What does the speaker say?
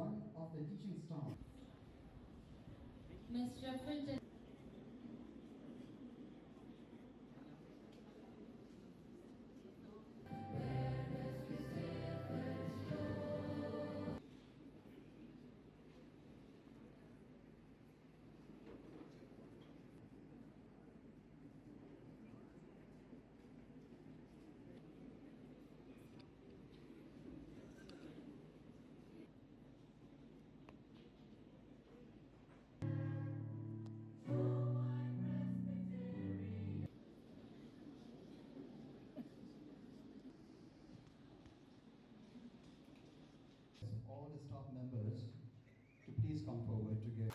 one of the teaching staff. Mr. Fulton. All the staff members to please come forward to give.